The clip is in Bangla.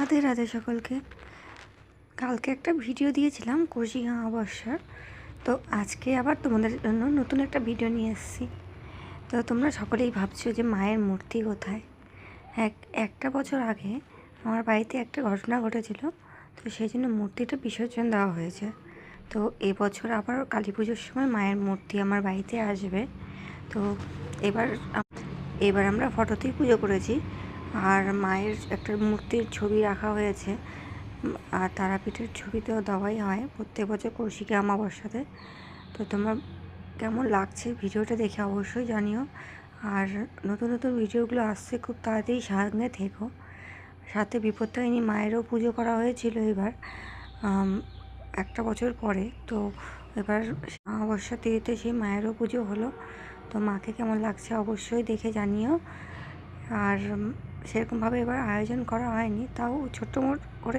রাধে রাধে সকলকে। কালকে একটা ভিডিও দিয়েছিলাম কৌশিক অমাবস্যার, তো আজকে আবার তোমাদের জন্য নতুন একটা ভিডিও নিয়ে এসেছি। তো তোমরা সকলেই ভাবছো যে মায়ের মূর্তি কোথায়। একটা বছর আগে আমার বাড়িতে একটা ঘটনা ঘটেছিল, তো সেই জন্য মূর্তিটা বিসর্জন দেওয়া হয়েছে। তো এবছর আবার কালী পুজোর সময় মায়ের মূর্তি আমার বাড়িতে আসবে। তো এবার এবার আমরা ফটোতেই পুজো করেছি, আর মায়ের একটা মূর্তির ছবি রাখা হয়েছে। আর তারাপীঠের ছবি তো দেওয়াই হয় প্রত্যেক বছর কৌশিকী অমাবস্যাতে। তো তোমার কেমন লাগছে ভিডিওটা দেখে অবশ্যই জানিও। আর নতুন নতুন ভিডিওগুলো আসছে, খুব তাড়াতাড়ি সঙ্গে থেকো। সাথে বিপত্তারিণী মায়েরও পুজো করা হয়েছিল এবার একটা বছর পরে। তো এবার অমাবস্যা তিথিতে সেই মায়েরও পুজো হলো। তো মাকে কেমন লাগছে অবশ্যই দেখে জানিও। আর সেরকমভাবে এবার আয়োজন করা হয়নি, তাও ছোট্ট মোট করে